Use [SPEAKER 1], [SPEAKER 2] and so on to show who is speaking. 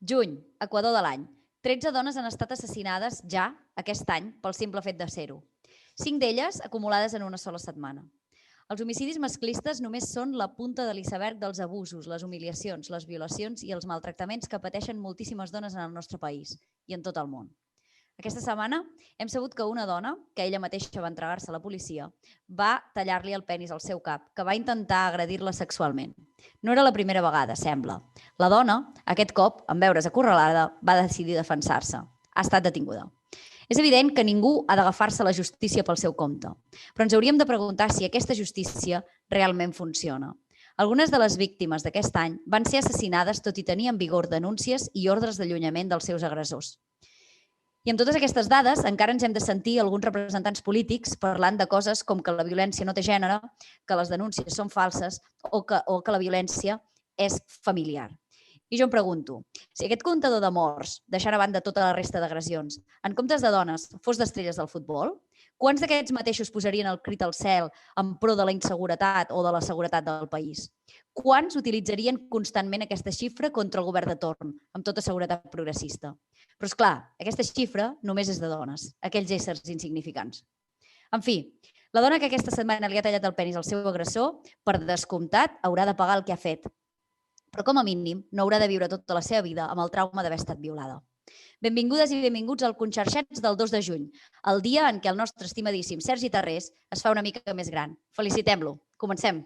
[SPEAKER 1] Juny, Equador de l'any. 13 dones han estat assassinades ja aquest any pel simple fet de ser-ho. 5 d'elles acumulades en una sola setmana. Els homicidis masclistes només són la punta de l'iceberg dels abusos, les humiliacions, les violacions i els maltractaments que pateixen moltíssimes dones en el nostre país i en tot el món. Aquesta setmana hem sabut que una dona, que ella mateixa va entregar-se a la policia, va tallar-li el penis al seu cap, que va intentar agredir-la sexualment. No era la primera vegada, sembla. La dona, aquest cop, en veure's acorralada, va decidir defensar-se. Ha estat detinguda. És evident que ningú ha d'agafar-se la justícia pel seu compte, però ens hauríem de preguntar si aquesta justícia realment funciona. Algunes de les víctimes d'aquest any van ser assassinades tot i tenir en vigor denúncies i ordres d'allunyament dels seus agressors. I amb totes aquestes dades encara ens hem de sentir alguns representants polítics parlant de coses com que la violència no té gènere, que les denúncies són falses o que la violència és familiar. I jo em pregunto, si aquest comptador de morts, deixant a banda tota la resta d'agressions, en comptes de dones fos d'estrelles del futbol, quants d'aquests mateixos posarien el crit al cel en pro de la inseguretat o de la seguretat del país? Quants utilitzarien constantment aquesta xifra contra el govern de torn, amb tota seguretat progressista? Però, és clar, aquesta xifra només és de dones, aquells éssers insignificants. En fi, la dona que aquesta setmana li ha tallat el penis al seu agressor, per descomptat, haurà de pagar el que ha fet. Però com a mínim no haurà de viure tota la seva vida amb el trauma d'haver estat violada. Benvingudes i benvinguts al Conxorxets del 2 de juny, el dia en què el nostre estimadíssim Sergi Tarrés es fa una mica més gran. Felicitem-lo. Comencem.